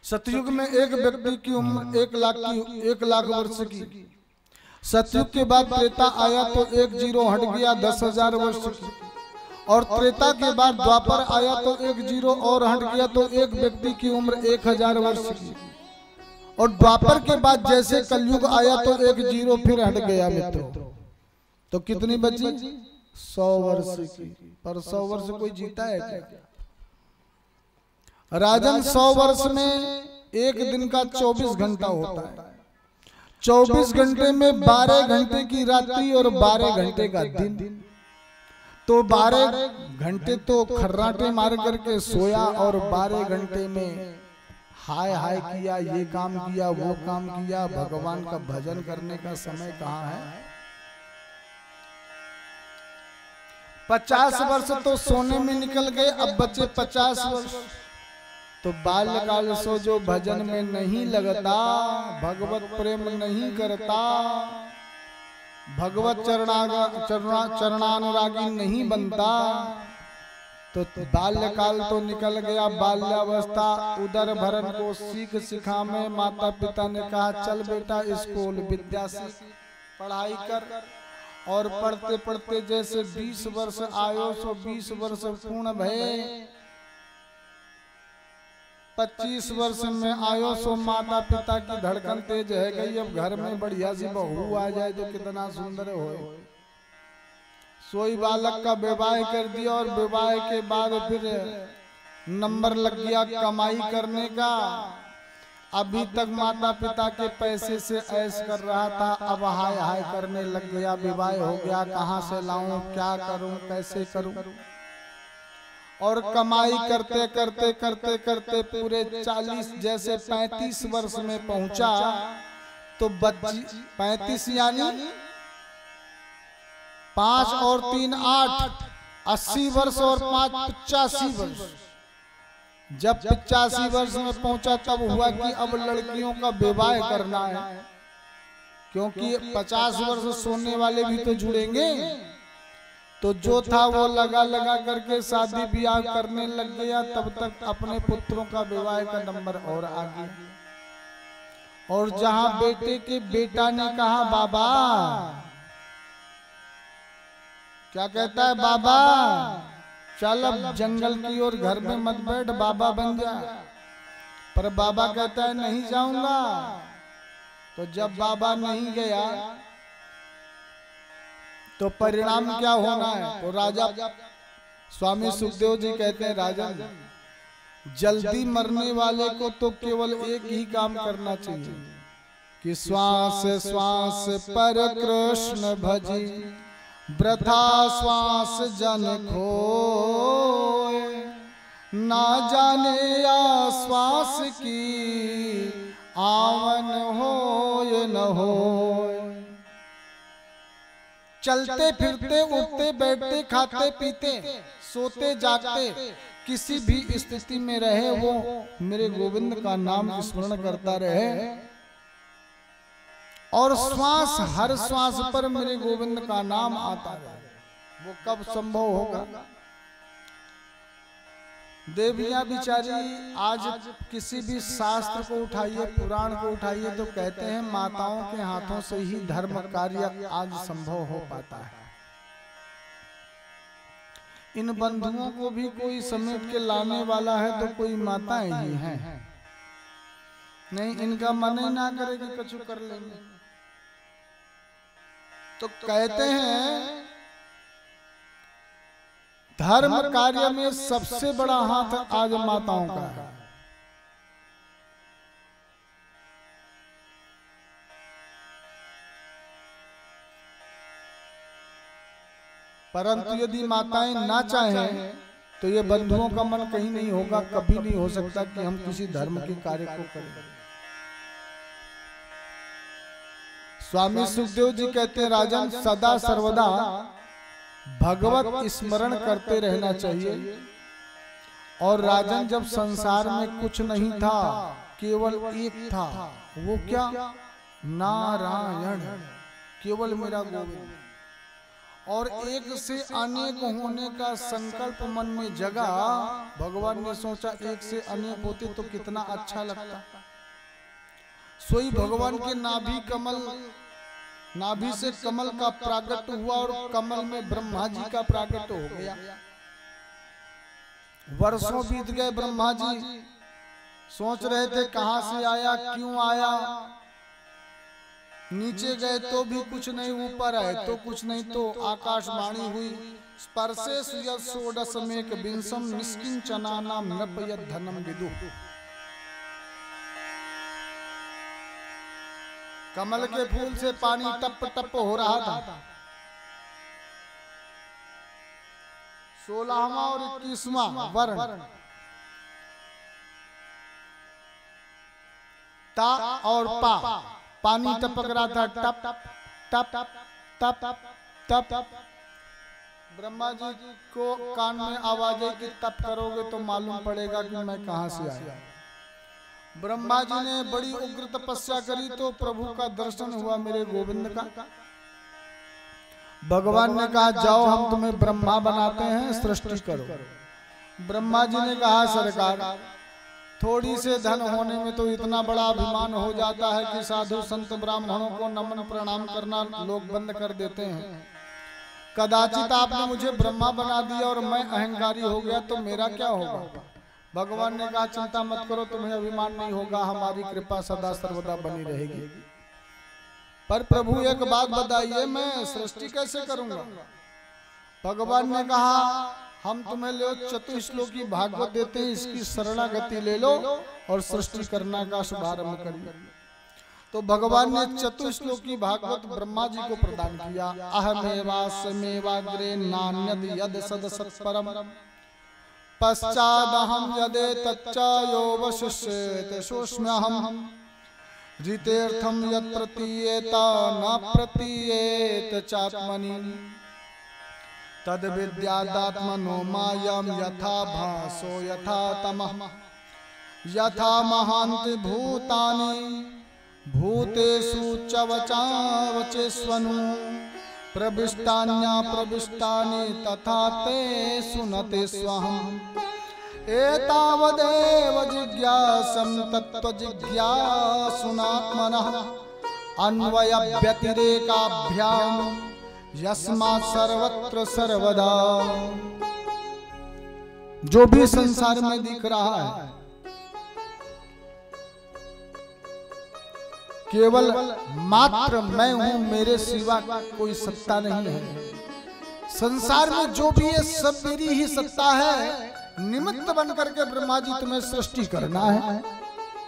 सतयुग में एक व्यक्ति की उम्र 1 लाख वर्ष की। सतयुग के बाद त्रेता आया तो एक जीरो हट गया 10,000 वर्ष की। और त्रेता के बाद द्वापर आया तो एक जीरो और हट गया तो एक व्यक्ति की उम्र 1,000 वर्ष की। और द्वापर के बाद जैसे कलयुग आया तो एक जीरो फिर हट गया मित्रों। तो कितनी बची? 100 वर्ष की। पर 100 वर्ष कोई जीता है क्या? राजन 100 वर्ष में एक दिन का 24 घंटा होता है। 24 घंटे में 12 घंटे की रात्रि और 12 घंटे का दिन। तो 12 घंटे तो खर्राटे मार करके सोया और 12 घंटे में हाय हाय किया, ये काम किया, वो काम किया। भगवान का भजन करने का समय कहाँ है? 50 वर्ष तो सोने में निकल गए, अब बचे 50 वर्ष। तो बाल्यकाल सो जो भजन में नहीं लगता, भगवत प्रेम नहीं करता, भगवत चरणानुरागी नहीं बनता, तो बाल्यकाल तो निकल गया। बाल्यावस्था उदर भरण को सीख सिखा में माता पिता ने कहा चल बेटा स्कूल विद्या सीख, पढ़ाई कर। और पढ़ते पढ़ते जैसे 20 वर्ष आयो सो 20 वर्ष पूर्ण भये, 25 वर्ष में आयो सो माता पिता की धड़कन तेज है गई। अब घर में बढ़िया सी बहू आ जाए तो कितना सुंदर हो। सोई बालक का विवाह कर दिया और विवाह के बाद फिर नंबर लग गया कमाई करने का। अभी तक माता पिता के पैसे से ऐश कर रहा था, अब हाय हाय करने लग गया। विवाह हो गया, कहाँ से लाऊं, क्या करूं, कैसे करूं। और कमाई करते करते करते करते पूरे 40 जैसे 35 वर्ष में पहुंचा तो 35 यानी 5 और 3 8, 80 वर्ष और 5 85 वर्ष। जब 85 वर्ष में पहुंचा तब हुआ कि अब लड़कियों का विवाह करना है, क्योंकि 50 वर्ष सोने वाले भी तो जुड़ेंगे। तो जो था वो लगा लगा करके शादी ब्याह करने लग गया। तब तक अपने पुत्रों का विवाह का नंबर और आ गया। और जहां बेटे के बेटा ने कहा बाबा, क्या कहता है बाबा, चल अब जंगल की ओर, घर में मत बैठ, बाबा बन जा। पर बाबा कहता है नहीं जाऊंगा। तो जब बाबा नहीं गया तो परिणाम क्या होना है? तो राजा स्वामी सुखदेव जी कहते हैं राजन, जल्दी मरने वाले को तो केवल एक ही काम करना चाहिए कि श्वास श्वास पर कृष्ण भजी, वृथा श्वास जन खोए, ना जाने आश्वास की आवन होए न होए। चलते फिरते उठते बैठते खाते पीते सोते जागते किसी भी स्थिति में रहे वो मेरे गोविंद का नाम स्मरण करता रहे। और श्वास हर श्वास पर मेरे गोविंद का नाम आता रहे। वो कब संभव होगा? देवियां बिचारी आज किसी भी शास्त्र को उठाइए, पुराण को उठाइए तो कहते हैं माताओं के हाथों से ही धर्म कार्य आज संभव हो पाता है। इन बंधुओं को भी कोई समेट के लाने वाला है तो कोई माताएं ही हैं। नहीं, इनका मन ही ना करे कि कुछ कर लेंगे। तो कहते हैं धर्म कार्य में सबसे बड़ा हाथ आज माताओं का है। परंतु यदि माताएं ना चाहें तो ये बंधुओं का मन कहीं नहीं होगा, कभी नहीं हो सकता कि हम किसी धर्म के कार्य को करें। स्वामी सुखदेव जी कहते हैं राजन, सदा सर्वदा भगवत स्मरण करते रहना चाहिए। और राजन जब संसार में कुछ नहीं था, केवल एक था, वो क्या? नारायण, केवल मेरा गोविंद। और एक से अनेक होने का संकल्प मन में जगा। भगवान ने सोचा एक से अनेक होते तो कितना अच्छा लगता। सोई भगवान के नाभि से कमल का प्रागट हुआ और कमल में ब्रह्मा जी का प्रागट हो गया। वर्षों बीत गए, ब्रह्मा जी सोच रहे थे कहां से आया, क्यों आया। नीचे गए तो भी कुछ नहीं, ऊपर आए तो कुछ नहीं। तो आकाशवाणी हुई, स्पर्शे षोडशमेक विंशम निष्किंचनानां नृपयत धनम विदु। कमल के फूल से पानी टप टप हो रहा था। 16वां और 21वां वर्ण ता और पा, पानी टपक रहा था, टप टप टप टप टप। ब्रह्मा जी को कान में आवाज है कि तप करोगे तो मालूम पड़ेगा कि मैं कहां से आया। ब्रह्मा जी ने बड़ी उग्र तपस्या करी तो प्रभु का दर्शन हुआ, मेरे गोविंद का। भगवान ने कहा जाओ हम तुम्हें ब्रह्मा बनाते हैं, सृष्टि करो। ब्रह्मा जी ने कहा सरकार थोड़ी से धन होने में तो इतना बड़ा अभिमान हो जाता है कि साधु संत ब्राह्मणों को नमन प्रणाम करना लोग बंद कर देते हैं। कदाचित आपने मुझे ब्रह्मा बना दिया और मैं अहंकारी हो गया तो मेरा क्या होगा। भगवान ने कहा चिंता मत करो, तुम्हें अभिमान नहीं होगा, हमारी कृपा सदा सर्वदा बनी रहेगी। पर प्रभु एक बात बताइए, मैं सृष्टि कैसे करूंगा। भगवान ने कहा हम तुम्हें लो चतुश्लोकी भागवत देते हैं, इसकी शरणागति ले लो और सृष्टि करना का शुभारंभ करिए। तो भगवान ने चतुश्लोकी भागवत ब्रह्मा जी को प्रदान किया। अहमेवास्मेवाग्रे नान्यद यद सद सत्परम पश्चादहम यदे तच्चा यो वशिष्येत सोऽस्म्यहम् ऋतेर्थम यत् प्रतीयेत न प्रतीयेत चात्मनि तद विद्यादात्मनो मायम यथा भासो यथा तमः यथा महान्ति भूतानि भूतेषु च वचावचेष्वनु प्रविष्टान्या प्रविष्टानि तथा ते सुनते स्वहम् एतावदेव जिज्ञासं तत्त्वजिज्ञासुनात्मनः अन्वय व्यतिरेकाभ्याम यस्मात् सर्वत्र सर्वदा। जो भी संसार में दिख रहा है केवल मात्र मैं हूं, मेरे सिवा कोई सत्ता नहीं है। संसार में जो भी है सब मेरी ही सत्ता है। निमित्त बनकर के ब्रह्मा जी तुम्हें सृष्टि करना है।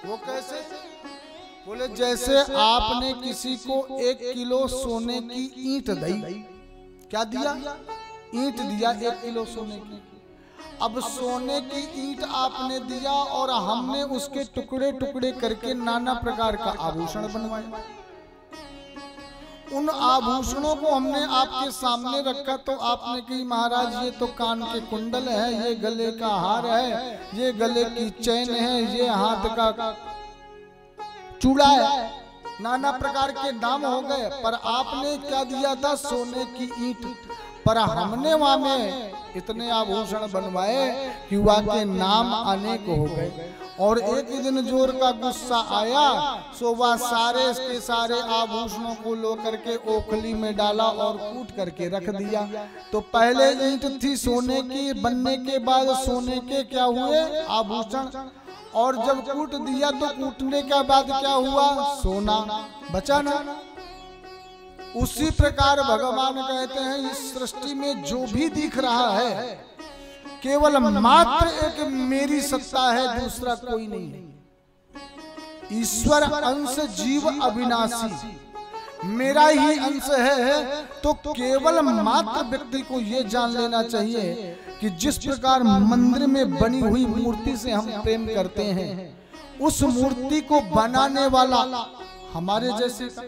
वो कैसे? बोले जैसे आपने किसी को 1 किलो सोने की ईंट दी। क्या दिया? ईंट दिया 1 किलो सोने की। अब सोने की ईंट आपने दिया और हमने उसके टुकड़े टुकड़े करके नाना प्रकार का आभूषण बनवाया। उन आभूषणों को हमने आपके सामने रखा तो आपने कही महाराज ये तो कान के कुंडल है, ये गले का हार है, ये गले की चैन है, ये हाथ का चूड़ा है, नाना प्रकार के नाम हो गए। पर आपने क्या दिया था? सोने की ईंट। पर हमने वहां में इतने आभूषण बनवाए कि वहां के नाम अनेक हो गए। और एक ही दिन जोर का गुस्सा आया सो वह सारे के सारे आभूषणों को लो करके ओखली में डाला और कूट करके रख दिया। तो पहले ईंट थी सोने की, बनने के बाद सोने के क्या हुए? आभूषण। और जब कूट दिया तो कूटने के बाद क्या हुआ? सोना बचा ना। उसी प्रकार भगवान कहते हैं इस सृष्टि में जो भी दिख रहा है केवल मात्र एक मेरी सत्ता है, दूसरा कोई नहीं है। ईश्वर अंश जीव अविनाशी, मेरा ही अंश है। तो केवल मात्र व्यक्ति को ये जान लेना चाहिए कि जिस प्रकार मंदिर में बनी हुई मूर्ति से हम प्रेम करते हैं, उस मूर्ति को बनाने वाला हमारे जैसे का,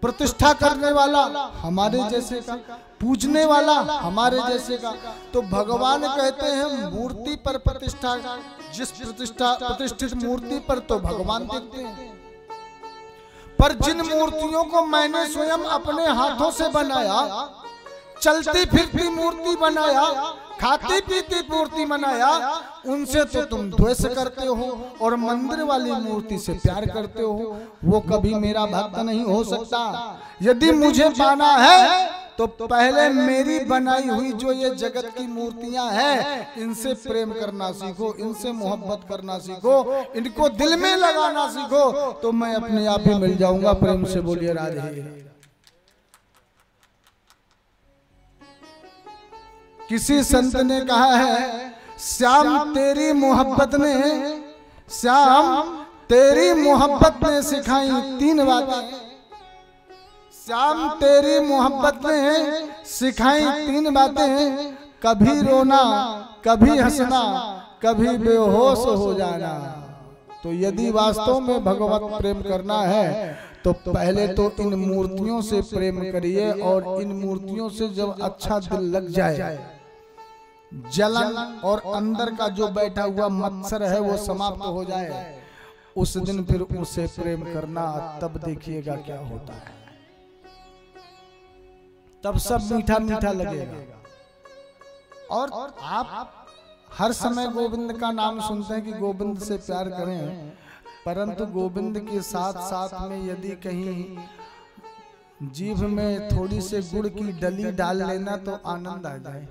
प्रतिष्ठा करने वाला हमारे जैसे का, पूजने वाला हमारे जैसे का। तो भगवान कहते हैं मूर्ति पर प्रतिष्ठा, जिस प्रतिष्ठित मूर्ति पर तो भगवान देखते हैं। पर जिन मूर्तियों को मैंने स्वयं अपने हाथों से बनाया, चलती फिरती मूर्ति बनाया, खाती पीती मूर्ति बनाया, उनसे तो तुम द्वेष करते हो और मंदिर वाली मूर्ति से प्यार करते हो। वो कभी मेरा भक्त नहीं हो सकता। यदि मुझे पाना है तो पहले मेरी बनाई हुई जो ये जगत की मूर्तियां हैं, इनसे प्रेम करना सीखो, इनसे मोहब्बत करना सीखो, इनको दिल में लगाना सीखो, तो मैं अपने आप ही मिल जाऊंगा। प्रेम से बोलिए राधे। किसी संत ने कहा है, श्याम तेरी मोहब्बत ने, श्याम तेरी मोहब्बत ने सिखाई 3 बातें। श्याम तेरी मोहब्बत ने सिखाई 3 बातें, कभी रोना, कभी हंसना, कभी बेहोश हो जाना। तो यदि वास्तव में भगवत प्रेम करना है तो पहले तो इन मूर्तियों से प्रेम करिए, और इन मूर्तियों से जब अच्छा दिल लग जाए, जलन और अंदर का जो बैठा हुआ मत्सर है वो समाप्त हो जाए, उस दिन फिर उसे प्रेम करना, तब देखिएगा क्या होता है। तब सब मीठा मीठा लगेगा। और आप हर समय गोविंद का नाम सुनते हैं कि गोविंद से प्यार करें, परंतु गोविंद के साथ साथ में यदि कहीं जीभ में थोड़ी से गुड़ की डली डाल लेना तो आनंद आ जाए,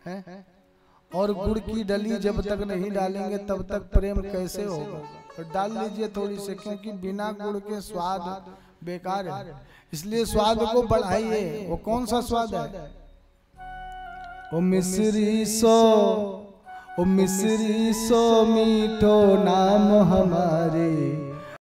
है? और गुड़ की डली जब तक नहीं डालेंगे तब तक प्रेम कैसे होगा। तो डाल लीजिए थोड़ी से, क्योंकि बिना गुड़ के स्वाद बेकार है, इसलिए स्वाद को बढ़ाइए। वो कौन सा स्वाद है? ओ मिश्री सो मीठो नाम हमारे,